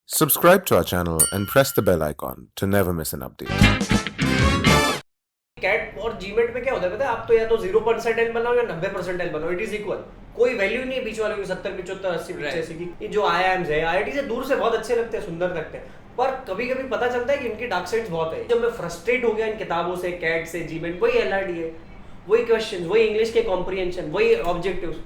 Subscribe to our channel and press the bell icon to never miss an update. CAT और GMAT में क्या होता है पता है, आप तो या तो 0 परसेंटाइल बनाओ या 90 परसेंटाइल बनाओ, इट इज इक्वल। कोई वैल्यू नहीं है बीच वालों की 70 75 80 जैसे कि ये जो आईआईएम्स है, आईआईटी से दूर से बहुत अच्छे लगते हैं, सुंदर लगते हैं, पर कभी कभी पता चलता है कि इनकी डार्क साइड्स बहुत है। जब मैं फ्रस्ट्रेट हो गया इन किताबों से, कैट से, जीमेट, वही एलआरडी है, वही क्वेश्चन, वही इंग्लिश के कॉम्प्रिहेंशन, वही objectives,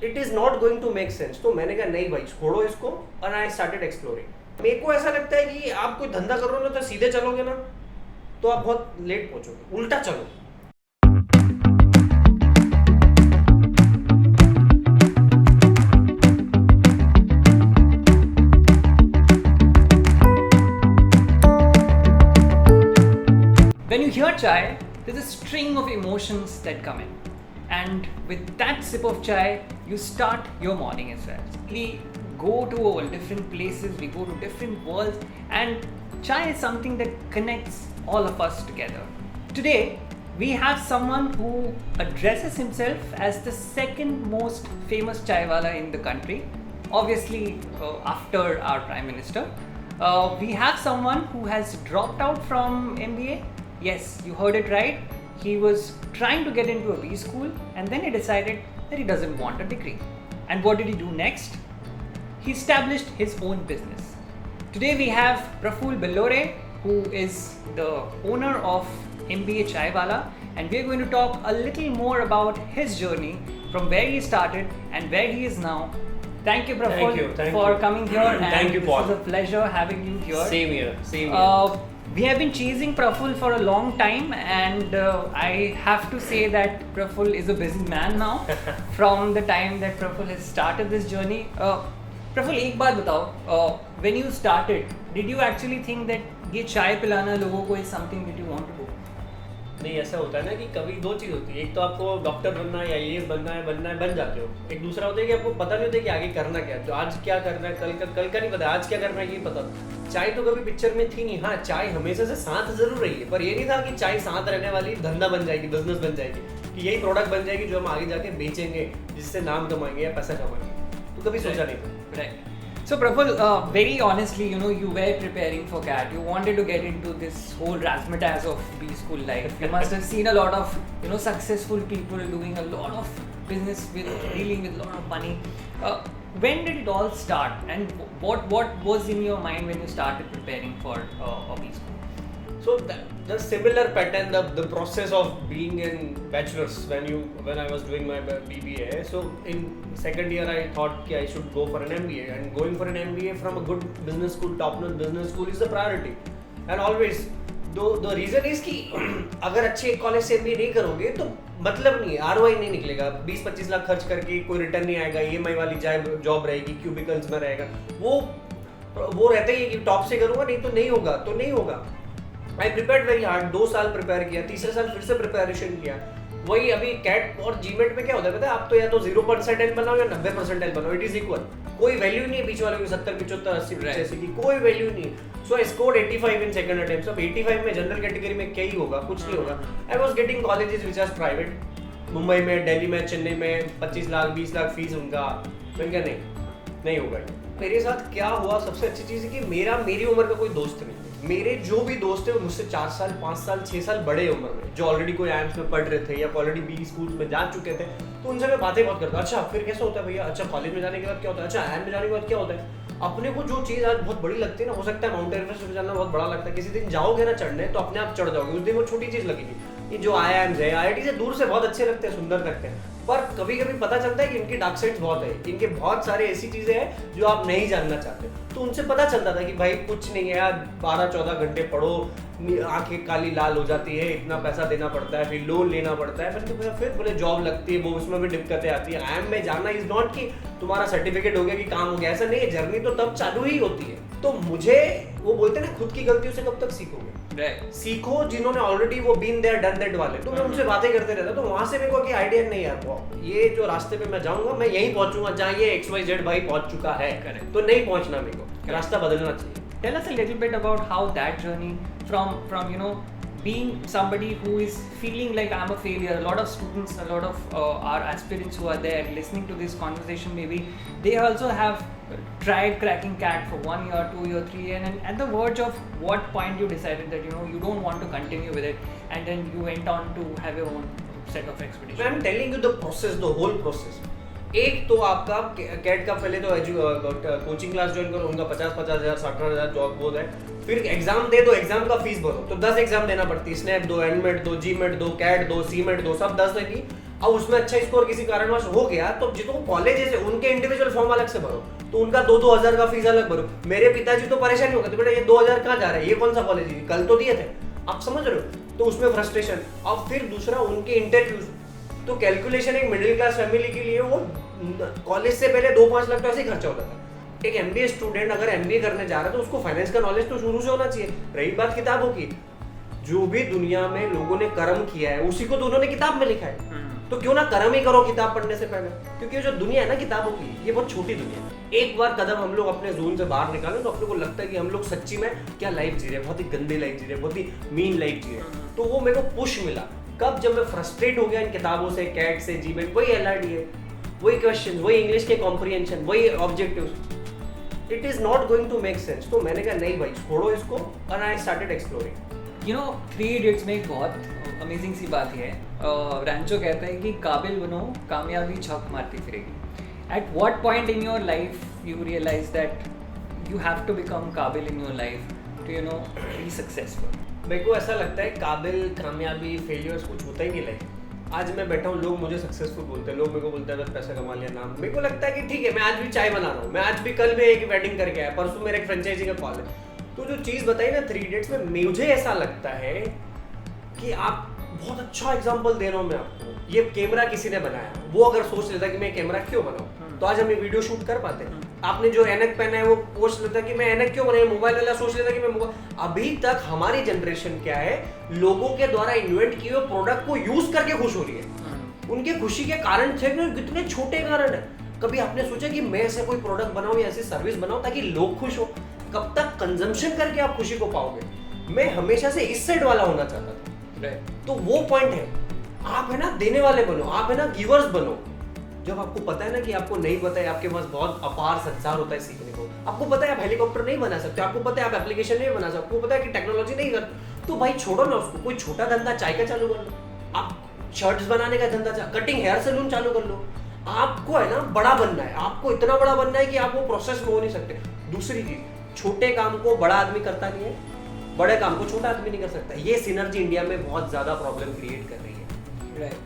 it is not going to make sense. तो मैंने कहा नहीं भाई, छोड़ो इसको, और आई स्टार्टेड एक्सप्लोरिंग। मेरे को ऐसा लगता है कि आप कोई धंधा कर रहे हो ना तो सीधे चलोगे ना तो आप बहुत लेट पहुंचोगे, उल्टा चलो। When you hear chai, there's a string of emotions that come in. And with that sip of chai, you start your morning as well. We go to all different places, we go to different worlds, and chai is something that connects all of us together. Today, we have someone who addresses himself as the second most famous chai wala in the country, obviously after our Prime Minister. We have someone who has dropped out from MBA. Yes, you heard it right. He was trying to get into a B school and then he decided that he doesn't want a degree. And what did he do next? He established his own business. Today we have Praful Bellore, who is the owner of MBA Chaiwala, and we are going to talk a little more about his journey from where he started and where he is now. Thank you, Praful, Thank for you. coming here. Thank you, Paul. This is a pleasure having you here. Same here. We have been chasing Praful for a long time, and I have to say that Praful is a busy man now. From the time that Praful has started this journey, Praful, एक बात बताओ, when you started, did you actually think that ये चाय पिलाना लोगों को is something that you want to do? नहीं, ऐसा होता है ना कि कभी दो चीज़ होती है, एक तो आपको डॉक्टर बनना है या ये बनना है बन जाते हो, एक दूसरा होता है कि आपको पता नहीं होता कि आगे करना क्या है, तो आज क्या करना है, कल का नहीं पता, आज क्या करना है ये पता। चाय तो कभी पिक्चर में थी नहीं। हाँ, चाय हमेशा से साथ जरूर रही है, पर ये नहीं था कि चाय साथ रहने वाली धंधा बन जाएगी, बिजनेस बन जाएगी, कि यही प्रोडक्ट बन जाएगी जो हम आगे जाके बेचेंगे, जिससे नाम कमाएंगे या पैसा कमाएंगे, तो कभी सोचा नहीं था। Right. So Praful, very honestly, you were preparing for CAT. You wanted to get into this whole razzmatazz of B school life. You must have seen a lot of, successful people doing a lot of business dealing with a lot of money. When did it all start, and what was in your mind when you started preparing for a B school? So the similar pattern, the process of being in bachelor's when I was doing my BBA. So in second year I thought कि I should go for an MBA, and going for an MBA from a good business school, top-notch business school is the priority. And always the reason is कि अगर अच्छे college से MBA नहीं करोगे तो मतलब नहीं है, ROI नहीं निकलेगा। 20-25 लाख खर्च करके कोई रिटर्न नहीं आएगा, EMI वाली जॉब रहेगी, क्यूबिकल्स में रहेगा, वो रहता ही है कि टॉप से करूँगा, नहीं तो नहीं होगा। आई प्रिपेयर्ड वेरी हार्ड, 2 साल प्रिपेयर किया, तीसरे साल फिर से प्रिपरेशन किया। वही अभी कैट और जीमेट में क्या होता है पता है, आप तो या तो 0 परसेंटाइल बनाओ या 90 परसेंटाइल बनाओ, इट इज इक्वल। कोई वैल्यू नहीं है बीच वालों की 70 75 80 जैसे कि कोई वैल्यू नहीं है। So I scored 85 in second attempt. अब 85 में जनरल कैटेगरी में क्या ही होगा, कुछ नहीं होगा। I was getting colleges which are private, Mumbai में, दिल्ली में, चेन्नई में 25 लाख 20 लाख फीस उनका। मैंने कहा नहीं होगा। मेरे साथ क्या हुआ, सबसे अच्छी चीज़ है कि मेरी उम्र का कोई दोस्त नहीं। मेरे जो भी दोस्त है वो मुझसे 4 साल 5 साल 6 साल बड़े उम्र में, जो ऑलरेडी कोई आईएम्स में पढ़ रहे थे या ऑलरेडी बी स्कूल में जा चुके थे, तो उनसे मैं बातें बहुत करता। अच्छा फिर कैसा होता है भैया, अच्छा कॉलेज में जाने के बाद क्या होता है, अच्छा आईएम में जाने के बाद क्या होता है। अपने को जो चीज़ आज बहुत बड़ी लगती है ना, हो सकता है माउंट एवरेस्ट पे जाना बहुत बड़ा लगता है, किसी दिन जाओगे ना चढ़ने तो अपने आप चढ़ जाओगे, उस दिन वो छोटी चीज़ लगेगी। ये जो आईआईएम्स है, आईआईटी से दूर से बहुत अच्छे लगते हैं, सुंदर लगते हैं, पर कभी कभी पता चलता है कि इनकी डार्क साइड्स बहुत है, इनके बहुत सारे ऐसी चीज़ें हैं जो आप नहीं जानना चाहते। तो उनसे पता चलता था कि भाई कुछ नहीं है यार, 12-14 घंटे पढ़ो, आंखें काली लाल हो जाती है, इतना पैसा देना पड़ता है, फिर लोन लेना पड़ता है, फिर बोले जॉब लगती है, वो उसमें भी दिक्कतें आती है। आईएम में जाना इज नॉट कि तुम्हारा सर्टिफिकेट हो गया कि काम हो गया, ऐसा नहीं है। जर्नी तो तब चालू ही होती है। तो मुझे वो बोलते हैं ना, खुद की गलतियों से कब तक सीखोगे, सीखो जिन्होंने ऑलरेडी वो बीन देयर डन दैट वाले। तो मैं उनसे बातें करते रहता, तो वहां से मेरे को आइडिया नहीं यार, ये जो रास्ते पे मैं जाऊंगा मैं यहीं पहुंचूंगा जहाँ ये XYZ भाई पहुंच चुका है, तो नहीं पहुंचना, मेरे को रास्ता बदलना चाहिए। Tell us a little bit about how that journey from being somebody who is feeling like I'm a failure. A lot of students, a lot of our aspirants who are there listening to this conversation, maybe they also have tried cracking CAT for 1 year, 2 year, 3 year, and at the verge of what point you decided that you don't want to continue with it, and then you went on to have your own set of expeditions? I'm telling you the process, the whole process. एक तो आपका cat का पहले तो coaching class join करो, उनका 50,000 60,000 job बोल है, फिर एग्जाम दे दो, एग्जाम का फीस भरो, तो 10 एग्जाम देना पड़ती है, स्नैप दो, एनमेट दो, जीमेट दो, कैट दो, सीमेट दो, सब 10 देगी। अब उसमें अच्छा स्कोर किसी कारणवश हो गया तो जिनको कॉलेज है उनके इंडिविजुअल फॉर्म अलग से भरो, तो उनका 2-2 हज़ार का फीस अलग भरो। मेरे पिताजी तो परेशान हो गए, तो बेटा ये 2,000 कहाँ जा रहा है, ये कौन सा कॉलेज है, कल तो दिए थे, आप समझ रहे हो, तो उसमें फ्रस्ट्रेशन। अब फिर दूसरा उनके इंटरव्यूज, तो कैलकुलेशन एक मिडिल क्लास फैमिली के लिए वो कॉलेज से पहले 2-5 लाख तो ऐसे ही खर्चा होता था। एक एमबीए स्टूडेंट अगर एमबीए करने जा रहा है तो उसको फाइनेंस का नॉलेज तो शुरू से होना चाहिए। रही बात किताबों की, जो भी दुनिया में लोगों ने कर्म किया है उसी को तो उन्होंने किताब में लिखा है, तो क्यों ना कर्म ही करो किताब पढ़ने से पहले, क्योंकि ये जो दुनिया है ना किताबों की, ये बहुत छोटी दुनिया है। एक बार कदम हम लोग अपने जोन से बाहर निकालें तो अपने को लगता है कि हम लोग सच्ची में क्या लाइफ जी रहे हैं, बहुत ही गंदी लाइफ जी रहे हैं, बहुत ही मीन लाइफ जी रहे हैं। तो वो मेरे को पुश मिला कब, जब मैं फ्रस्ट्रेट हो गया इन किताबों से, कैट से, जीमेट, वही एलआरडी है, वही क्वेश्चन, वही इंग्लिश के कॉम्प्रिहेंशन, वही objectives, it is not going to make sense. तो मैंने कहा नहीं भाई छोड़ो इसको, और I started exploring. You know 3 Idiots में एक बहुत अमेजिंग सी बात है, रैंचो कहता है कि काबिल बनो, कामयाबी छक मारती फिरेगी। At what point in your life you realize that you have to become काबिल in your life to be successful? मेरे को ऐसा लगता है काबिल, कामयाबी, फेलियर्स कुछ होता ही नहीं लाइफ। आज मैं बैठा हूँ, लोग मुझे सक्सेसफुल बोलते हैं, लोग मेरे को बोलते हैं बस पैसा कमा लिया, नाम। मेरे को लगता है कि ठीक है, मैं आज भी चाय बना रहा हूँ, मैं आज भी, कल भी एक वेडिंग करके आया, परसों मेरे एक फ्रेंचाइजी का कॉल है। तो जो चीज़ बताई ना 3 Idiots में, मुझे ऐसा लगता है कि आप बहुत अच्छा एग्जाम्पल दे रहा हूँ मैं आपको। ये कैमरा किसी ने बनाया, वो अगर सोच लेता कि मैं कैमरा क्यों बनाऊँ तो आज हम ये वीडियो शूट कर पाते। आपने जो एनक पहना है वो सोच लेता कि मैं एनक क्यों बनाया, मोबाइल वाला सोच लेता कि मैं मोबाइल। अभी तक हमारी जनरेशन क्या है, लोगों के द्वारा इन्वेंट किए हुए प्रोडक्ट को यूज करके खुश हो रही है। उनके खुशी के कारण थे कितने छोटे कारण है। कभी आपने सोचा कि मैं ऐसे कोई प्रोडक्ट बनाऊं या ऐसी सर्विस बनाऊं ताकि लोग खुश हो? कब तक कंजम्पशन करके आप खुशी को पाओगे? मैं हमेशा से इस साइड वाला होना चाहता था। तो वो पॉइंट है, आप है ना देने वाले बनो, आप है ना गिवर्स बनो। जब आपको पता है ना कि आपको नहीं पता है, आपके पास बहुत अपार संसार होता है सीखने को, आपको पता है आप हेलीकॉप्टर नहीं बना सकते, आपको पता है आप एप्लीकेशन नहीं बना सकते, आपको पता है कि टेक्नोलॉजी नहीं कर, तो भाई छोड़ो ना उसको, कोई छोटा धंधा चाय का चालू कर लो, आप शर्ट्स बनाने का धंधा, कटिंग हेयर सैलून चालू कर लो। आपको है ना बड़ा बनना है, आपको इतना बड़ा बनना है कि आप वो प्रोसेस में हो नहीं सकते। दूसरी चीज, छोटे काम को बड़ा आदमी करता नहीं है, बड़े काम को छोटा आदमी नहीं कर सकता। ये सिनर्जी इंडिया में बहुत ज्यादा प्रॉब्लम क्रिएट कर रही है।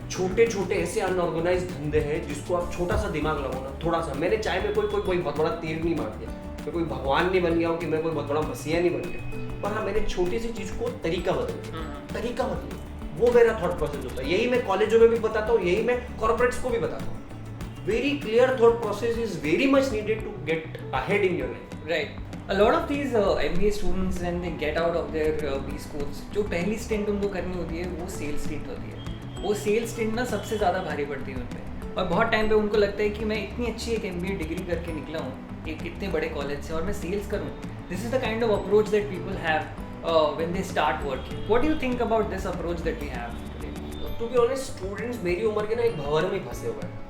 छोटे छोटे ऐसे अनऑर्गेनाइज धंधे हैं जिसको आप छोटा सा दिमाग लगाओ ना, थोड़ा सा। मैंने चाय में कोई बहुत बड़ा तीर नहीं मार दिया, मैं कोई भगवान नहीं बन गया हूँ कि मैं कोई बहुत बड़ा मसीहा नहीं बन गया, पर हाँ मैंने छोटी सी चीज को तरीका बदल दिया, तरीका बदल, वो मेरा थॉट प्रोसेस होता है। यही मैं कॉलेजों में भी बताता हूँ, यही मैं कॉर्पोरेट्स को भी बताता हूँ। Very clear thought process is very much needed to get ahead in your life. Right. A lot of these MBA students when they get out of their B schools, जो पहली स्टिंट उनको करनी होती है वो सेल्स स्टिंट होती है। वो सेल्स स्टिंट ना सबसे ज़्यादा भारी पड़ती है उन पर, और बहुत टाइम पे उनको लगता है कि मैं इतनी अच्छी एक MBA डिग्री करके निकला हूँ एक इतने बड़े कॉलेज से और मैं सेल्स करूँ। This is the kind of approach that people have when they start working. What do you think about this approach that we have today? To be honest, students मेरी उम्र के ना एक भंवर में फंसे हुए हैं।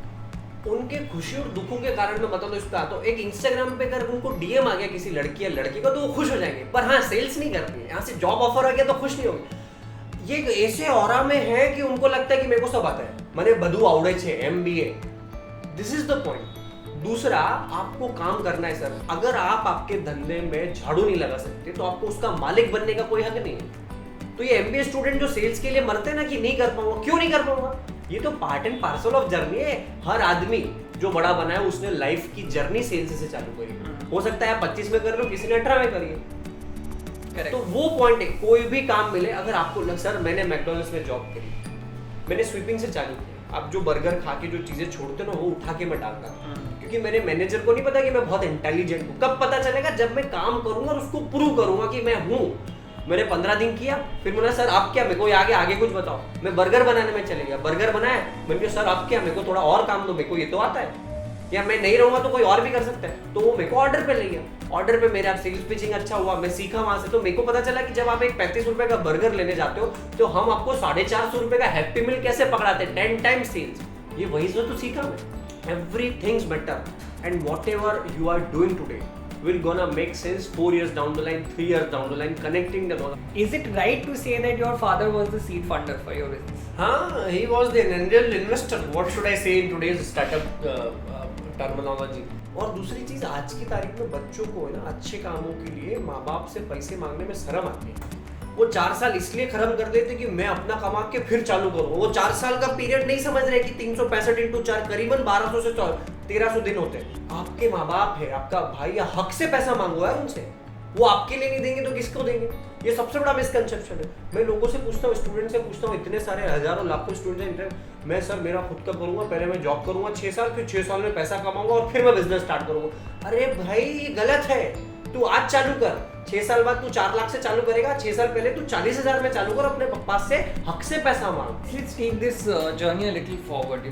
उनके खुशी और दुखों के कारण मैं बता दो, इस पे आता हूँ। एक इंस्टाग्राम पे अगर उनको डीएम आ गया किसी लड़की या लड़के का तो वो खुश हो जाएंगे, पर हाँ सेल्स नहीं करती है। यहाँ से जॉब ऑफर आ गया तो खुश नहीं होंगे। ये ऐसे ऑरा में है कि उनको लगता है कि मेरे को सब आता है, मैंने बधु आवड़े छे, MBA। This is the point. दूसरा, आपको काम करना है सर। अगर आप आपके धंधे में झाड़ू नहीं लगा सकते तो आपको उसका मालिक बनने का कोई हक नहीं है। तो ये MBA स्टूडेंट जो सेल्स के लिए मरते हैं ना कि नहीं कर पाऊंगा, क्यों नहीं कर पाऊंगा, ये तो part and parcel of journey है। हर आदमी जो बड़ा बना है उसने लाइफ की जर्नी सेल्स से चालू करी। हो सकता है 25 में कर लो, किसी ने 18 में करी। तो वो पॉइंट है, कोई भी काम मिले, अगर आपको लग सर मैंने मैकडॉनल्ड्स में जॉब करी, मैंने स्वीपिंग से चालू किया। आप जो बर्गर खा के जो चीजें छोड़ते हो ना वो उठा के मैं डालता था, क्योंकि मेरे मैनेजर को नहीं पता कि मैं बहुत इंटेलिजेंट हूँ। कब पता चलेगा? जब मैं काम करूंगा और उसको प्रूव करूंगा कि मैं हूँ। मैंने 15 दिन किया, फिर बोला सर आप क्या, मेरे को आगे कुछ बताओ। मैं बर्गर बनाने में चले गया, बर्गर बनाया, मैंने कहा सर आप क्या, मेरे को थोड़ा और काम दो, मेरे को ये तो आता है, या मैं नहीं रहूंगा तो कोई और भी कर सकता है। तो वो मेरे को ऑर्डर पे ले गया। ऑर्डर पे मेरा सेल्स पिचिंग अच्छा हुआ, मैं सीखा वहां से। तो मेरे को पता चला कि जब आप एक 35 रुपए का बर्गर लेने जाते हो तो हम आपको 450 रुपए का हैप्पी मील कैसे पकड़ाते हैं, 10 टाइम्स सेल्स। ये वही से तो सीखा मैं। Everything's better. and whatever you are doing today will gonna make sense 4 years down the line, 3 years down the line, connecting them all. Is it right to say that your father was the seed funder for your business? He was the angel investor. What should I say in today's startup terminology? और दूसरी चीज, आज की तारीख में बच्चों को है ना अच्छे कामों के लिए माँ बाप से पैसे मांगने में शर्म आती है. वो 4 साल इसलिए खत्म कर देते कि मैं अपना कमा के फिर चालू करूँ. वो 4 साल का पीरियड नहीं समझ रहे कि 365 इंटू 4 करीबन 1200 से 1300 दिन होते हैं. आपके माँ बाप है, आपका भाई या हक से पैसा मांगो यार उनसे. वो आपके लिए नहीं देंगे तो किसको देंगे? ये सबसे बड़ा मिसकंसेप्शन है. मैं लोगों से पूछता हूँ, स्टूडेंट से पूछता हूँ, इतने सारे हजारों लाखों स्टूडेंट हैं, मैं सर मेरा खुद का करूंगा, पहले मैं जॉब करूंगा 6 साल, फिर 6 साल में पैसा कमाऊंगा और फिर मैं बिजनेस स्टार्ट करूंगा. अरे भाई ये गलत है. तू आज चालू कर, 6 साल बाद तू 4 लाख से चालू करेगा, 6 साल पहले तू 40,000 में चालू कर, अपने पापा से हक से पैसा मांग. Let's take this journey a little forward.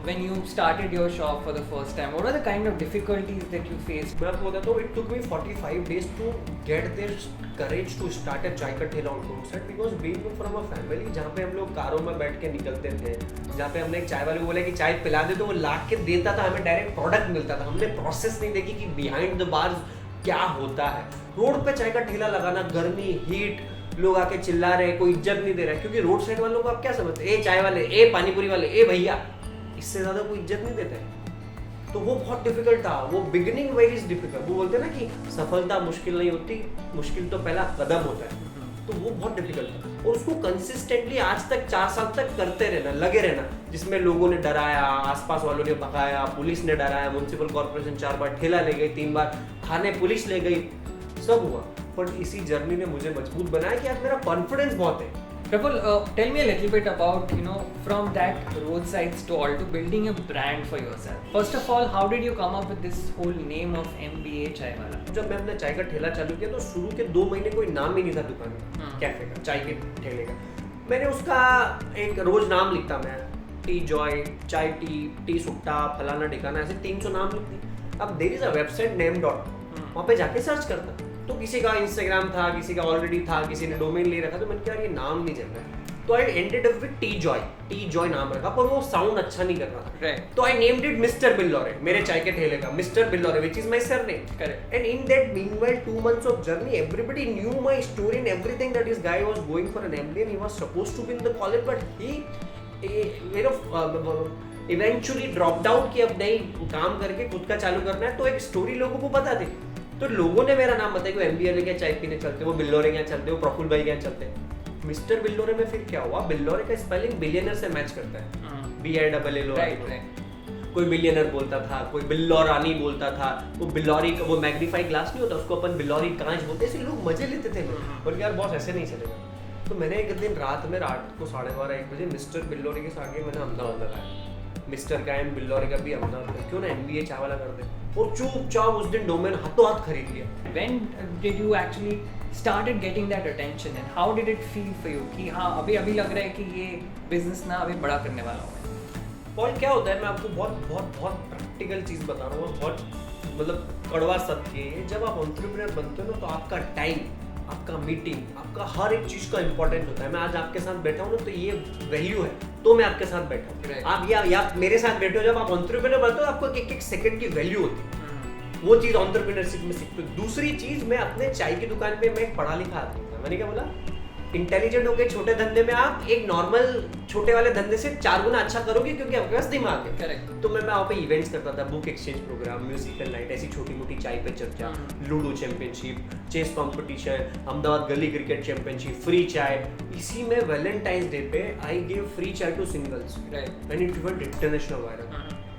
When you started your shop for the first time, what are the kind of difficulties that you faced? मैं आपको बताता हूँ, it took me 45 days to get this courage to start a चाय का ठेला on roadside, because being from a family जहाँ पे हम लोग कारों में बैठ के निकलते थे, जहाँ पे हमने एक चाय वाले को बोला कि चाय पिला दे तो वो ला के देता था, हमें डायरेक्ट प्रोडक्ट मिलता था. हमने प्रोसेस नहीं देखी कि बिहाइंड द बार्स क्या होता है. रोड पे चाय का ठेला लगाना, गर्मी, हीट, लोग आके चिल्ला रहे, कोई इज्जत नहीं दे रहा है, क्योंकि रोड साइड वालों को आप क्या समझते हैं? ए चाय वाले, ए पानीपुरी वाले, ए भैया, इससे ज्यादा कोई इज्जत नहीं देता है. तो वो बहुत डिफिकल्ट था. वो बिगिनिंग वेरी इज डिफिकल्ट. वो बोलते हैं ना कि सफलता मुश्किल नहीं होती, मुश्किल तो पहला कदम होता है. तो वो बहुत डिफिकल्ट था और उसको कंसिस्टेंटली आज तक 4 साल तक करते रहना, लगे रहना, जिसमें लोगों ने डराया, आसपास वालों ने भगाया, पुलिस ने डराया, म्युनिसिपल कॉर्पोरेशन 4 बार ठेला ले गई, 3 बार थाने पुलिस ले गई, सब हुआ. पर इसी जर्नी ने मुझे मजबूत बनाया कि आज मेरा कॉन्फिडेंस बहुत है. Prabal, tell me a little bit about, from that roadside stall to building a brand for yourself. First of all, how did you come up with this whole name of MBA Chai Wala? जब मैं अपने चाय का ठेला चालू किया तो शुरू के 2 महीने कोई नाम ही नहीं था दुकान का, कैफे का, चाय के ठेले का. मैंने उसका एक रोज नाम लिखता, मैं टी जॉय, चाय टी सुट्टा, फलाना ठिकाना, ऐसे 300 नाम लिखती. अब there is a website name dot, वहाँ पे जाके सर्च करता. तो किसी का इंस्टाग्राम था, किसी का ऑलरेडी था, किसी ने डोमेन ले रखा, तो मैंने कहा ये नाम नहीं चल रहा है. तो I ended up with T Joy नाम रखा, पर वो साउंड अच्छा नहीं कर रहा था. तो I named it mister Billore, मेरे चाय के ठेले का mister Billore, which is my surname. Correct. And in that meanwhile 2 months of journey, everybody knew my story and everything, that this guy was going for an MBA and he was supposed to be in the college, but he eventually dropped out कि अब नहीं, काम करके खुद का चालू करना है. तो एक स्टोरी लोगों को पता थी, तो लोगों ने मेरा नाम बताया कि वो MBA लेके चाय पीने चलते, वो बिल्लोरे के यहाँ चलते, वो प्रफुल्ल भाई के यहाँ चलते. मिस्टर बिल्लोरे में फिर क्या हुआ, बिल्लोरे का स्पेलिंग बिलियनर से मैच करता है, BILLORE. कोई बिलियनर बोलता था, कोई बिल्लोरानी बोलता था, वो बिल्लोरी का वो मैग्नीफाइड ग्लास नहीं होता, उसको अपन बिल्लोरी कांच बोलते, ऐसे लोग मजे लेते थे. और यार बॉस ऐसे नहीं चलेगा. तो मैंने एक दिन रात में 12:30-1 बजे मिस्टर बिल्लोरे के आगे मैंने अहमदाबाद लगाया. मिस्टर का एंड बिल्लोरे का भी अहमदाबाद, क्यों ना MBA चाय वाला कर दे. और चुपचाप उस दिन डोमेन हाथों हाथ खरीद लिया. When did you actually started getting that attention and how did it feel for you कि हाँ अभी लग रहा है कि ये बिजनेस ना अभी बड़ा करने वाला हूँ? और क्या होता है, मैं आपको बहुत प्रैक्टिकल चीज़ बता रहा हूँ, बहुत मतलब कड़वा सत्य है. जब आप एंटरप्रेन्योर बनते हो ना, तो आपका टाइम, आपका मीटिंग, आपका हर एक चीज़ का इंपॉर्टेंट होता है. मैं आज आपके साथ बैठा हूँ ना, तो ये वैल्यू है, तो मैं आपके साथ बैठा हूँ. आप या मेरे साथ बैठे हो, जब आप एंटरप्रेन्योर बनते हो आपको एक सेकंड की वैल्यू होती है. वो चीज़ एंटरप्रेन्योरशिप में सीखते हो. दूसरी चीज़, मैं अपने चाय की दुकान पे मैं एक पढ़ा लिखा आदमी था. मैंने क्या बोला, इंटेलिजेंट होकर छोटे धंधे में आप एक नॉर्मल छोटे वाले धंधे से 4 गुना अच्छा करोगे, क्योंकि आपके पास दिमाग है. करेक्ट. तो मैं वहाँ पे इवेंट्स करता था, book exchange program, musical night, ऐसी छोटी मोटी चाय पे चर्चा, ludo championship, chess competition, Ahmedabad गली क्रिकेट चैंपियनशिप, फ्री चाय. इसी में वैलेंटाइंस डे पे I give free chai to singles and it went international viral.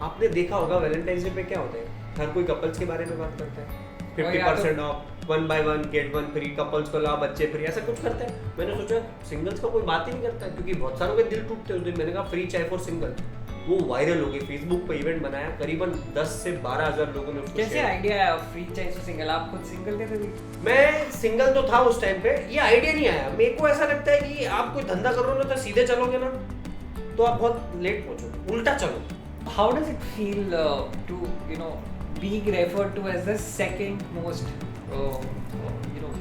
आपने देखा होगा वैलेंटाइंस डे पे क्या होता है, हर कोई कपल्स के बारे में बात करता है. 50% of, 1 by 1 get 1 free, couples को लाओ, बच्चे फ्री, ऐसा कुछ करते हैं. मैंने सोचा सिंगल्स का कोई बात ही नहीं करता है, क्योंकि बहुत सारों के दिल टूटते हैं. उस दिन मैंने कहा फ्री चाय फॉर सिंगल. वो वायरल हो गई. फेसबुक पे इवेंट बनाया, करीबन 10 से 12 हज़ार लोगों ने उसको. कैसे आइडिया आया फ्री चाय फॉर सिंगल? आप खुद सिंगल थे तभी? मैं सिंगल तो था उस टाइम पे, ये आइडिया नहीं आया. मेरे को ऐसा लगता है कि आप कोई धंधा कर रहे हो ना, तो सीधे चलोगे ना तो आप बहुत लेट पहुंचोगे, उल्टा चलो. How does it feel to being referred to as the second most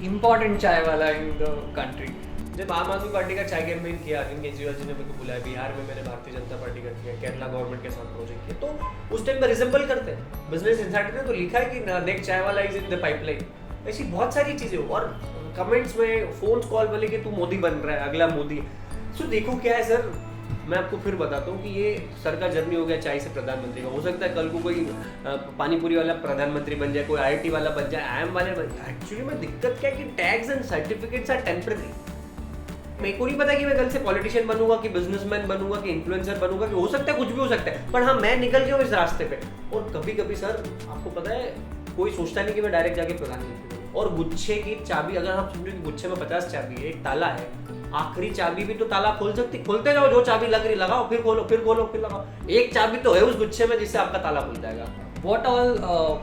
important chai wala in the country? जब आम आदमी पार्टी का चाय कैंपेन किया, अरविंद केजरीवाल जी ने मेरे को बुलाया, बिहार में मैंने भारतीय जनता पार्टी का किया, केरला गवर्नमेंट के साथ प्रोजेक्ट किया, तो उस टाइम में रिजेंबल करते हैं। बिजनेस इनसाइडर ने तो लिखा है कि नेक्स्ट चाय वाला इज इन द पाइपलाइन। ऐसी बहुत सारी चीजें, और कमेंट्स में फोन कॉल बोले कि तू मोदी बन रहा है, अगला मोदी। सो देखो क्या है सर, मैं आपको फिर बताता हूँ कि ये सर का जर्नी हो गया चाय से प्रधानमंत्री का। हो सकता है कल को कोई पानीपुरी वाला प्रधानमंत्री बन जाए, कोई IIT वाला बन जाए, IIM वाले बन जाए। एक्चुअली में दिक्कत क्या है कि tags and certificates are temporary. मेरे को नहीं पता कि मैं कल से पॉलिटिशियन बनूंगा, कि बिजनेसमैन बनूंगा, कि इन्फ्लुएंसर बनूंगा, कि हो सकता है कुछ भी हो सकता है, पर हाँ मैं निकल गया हूँ इस रास्ते पे। और कभी कभी सर आपको पता है कोई सोचता नहीं कि मैं डायरेक्ट जाके प्रधानमंत्री बनूं। और गुच्छे की चाबी, अगर आप समझो कि गुच्छे में 50 चाबी है, एक ताला है, आखिरी चाबी भी तो ताला खोल सकती, खोलते जाओ, जो चाबी लग रही लगाओ, फिर खोलो, फिर खोलो, फिर लगाओ। एक चाबी तो है उस गुच्छे में जिससे आपका ताला खुल जाएगा। What all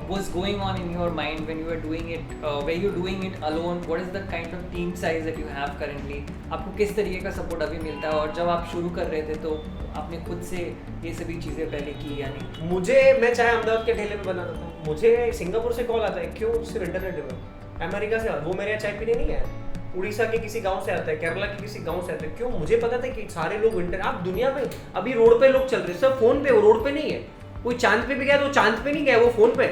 was going on in your mind when you were doing it? Were you doing it alone? What is the kind of team size that you have currently? आपको किस तरीके का सपोर्ट अभी मिलता है? और जब आप शुरू कर रहे थे तो आपने खुद से ये सभी चीज़ें पहले की या नहीं? मैं चाय अहमदाबाद के ठेले पे बनाता था, मुझे सिंगापुर से कॉल आता है, क्यों? सिर्फ इंटरनेट पे। अमेरिका से वो मेरे यहाँ चाय पीने नहीं आया, उड़ीसा के किसी गांव से आता है, केरला के किसी गांव से आता है। क्यों? मुझे पता था कि सारे लोग आप दुनिया में अभी रोड पे लोग चल रहे हैं, सब फोन पे, वो रोड पे नहीं है। कोई चांद पे भी गया तो चांद पे नहीं गया, वो फोन पे।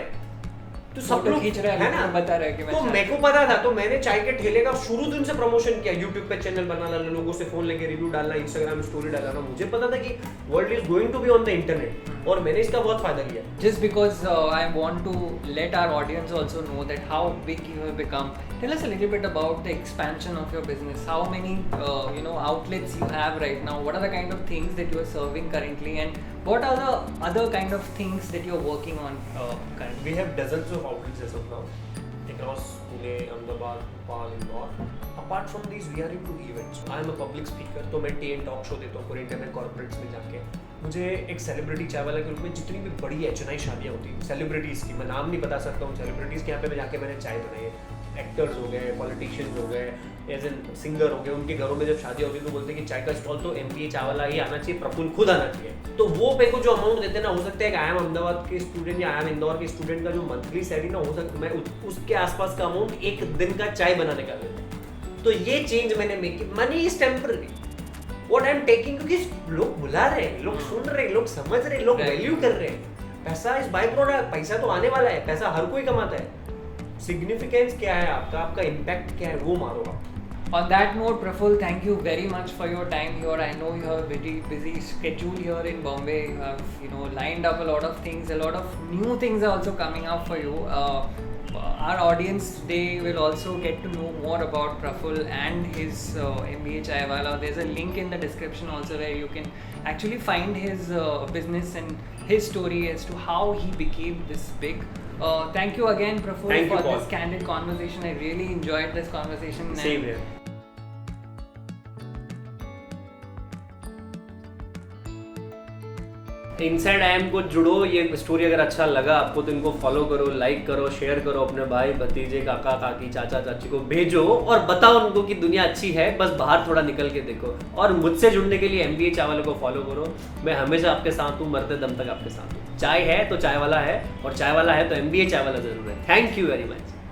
तो सब लोग खींच रहे हैं, है ना, बता रहे हैं कि तो मेरे को पता था, तो मैंने चाय के ठेले का शुरू दिन से प्रमोशन किया, यूट्यूब पे चैनल बनाना, लोगों से फोन लेके रिव्यू डालना, इंस्टाग्राम स्टोरी डालना। मुझे पता था कि world is going to be on the internet, और मैंने इसका बहुत फायदा लिया। Just because I want to let our audience also know that how big you have become. Tell us a little bit about the expansion of your business. How many outlets you have right now? What are the kind of things that you are serving currently, and what are the other kind of things that you are working on currently? We have dozens of outlets as of now across Pune, Ahmedabad, Bhopal, Indore. Apart from these, we are into events. I am a public speaker, तो मैं T and talk show देता हूँ पूरे India में corporates में जाके। मुझे एक सेलिब्रिटी चाय वाला के रूप में जितनी भी बड़ी एचएनआई शादियाँ होती हैं सेलिब्रिटीज़ की, मैं नाम नहीं बता सकता हूँ, सेलिब्रिटीज़ के यहाँ पे जाके मैंने चाय बनाई है। एक्टर्स हो गए, पॉलिटिशियंस हो गए, एज एन सिंगर हो गए, उनके घरों में जब शादी होती है तो बोलते हैं कि चाय का स्टॉल तो MBA चाय वाला ही आना चाहिए, प्रफुल्ल खुद आना चाहिए। तो वो पे को जो अमाउंट देते हैं ना, हो सकता है कि IIM अहमदाबाद के स्टूडेंट या IIM इंदौर के स्टूडेंट का जो मंथली सैलरी ना, हो सकता मैं उसके आसपास का अमाउंट एक दिन का चाय बनाने का लेता हूँ। तो ये चेंज मैंने मेक की। Money is temporary, what I am taking, क्योंकि लोग बुला रहे हैं, लोग सुन रहे हैं, लोग समझ रहे हैं, लोग वैल्यू कर रहे हैं। पैसा इज बाय प्रोडक्ट, पैसा तो आने वाला है, पैसा हर कोई कमाता है। सिग्निफिकेंस क्या है आपका इम्पैक्ट क्या है, वो मारो आप। On that note, Praful, thank you very much for your time here. I know you have a very busy schedule here in Bombay. You have, lined up a lot of things. A lot of new things are also coming up for you. Our audience, they will also get to know more about Praful and his MBA Chaiwala. There's a link in the description also where you can actually find his business and his story as to how he became this big. Thank you again, Praful, for this candid conversation. I really enjoyed this conversation. Same here. Inside IIM को जुड़ो। ये story अगर अच्छा लगा आपको तो इनको follow करो, like करो, शेयर करो, अपने भाई भतीजे, काका काकी, चाचा चाची को भेजो और बताओ उनको कि दुनिया अच्छी है, बस बाहर थोड़ा निकल के देखो। और मुझसे जुड़ने के लिए MBA चाय वाले को फॉलो करो। मैं हमेशा आपके साथ हूँ, मरते दम तक आपके साथ हूँ। चाय है तो चाय वाला है, और चाय वाला है तो MBA चाय वाला जरूर है। Thank you very much.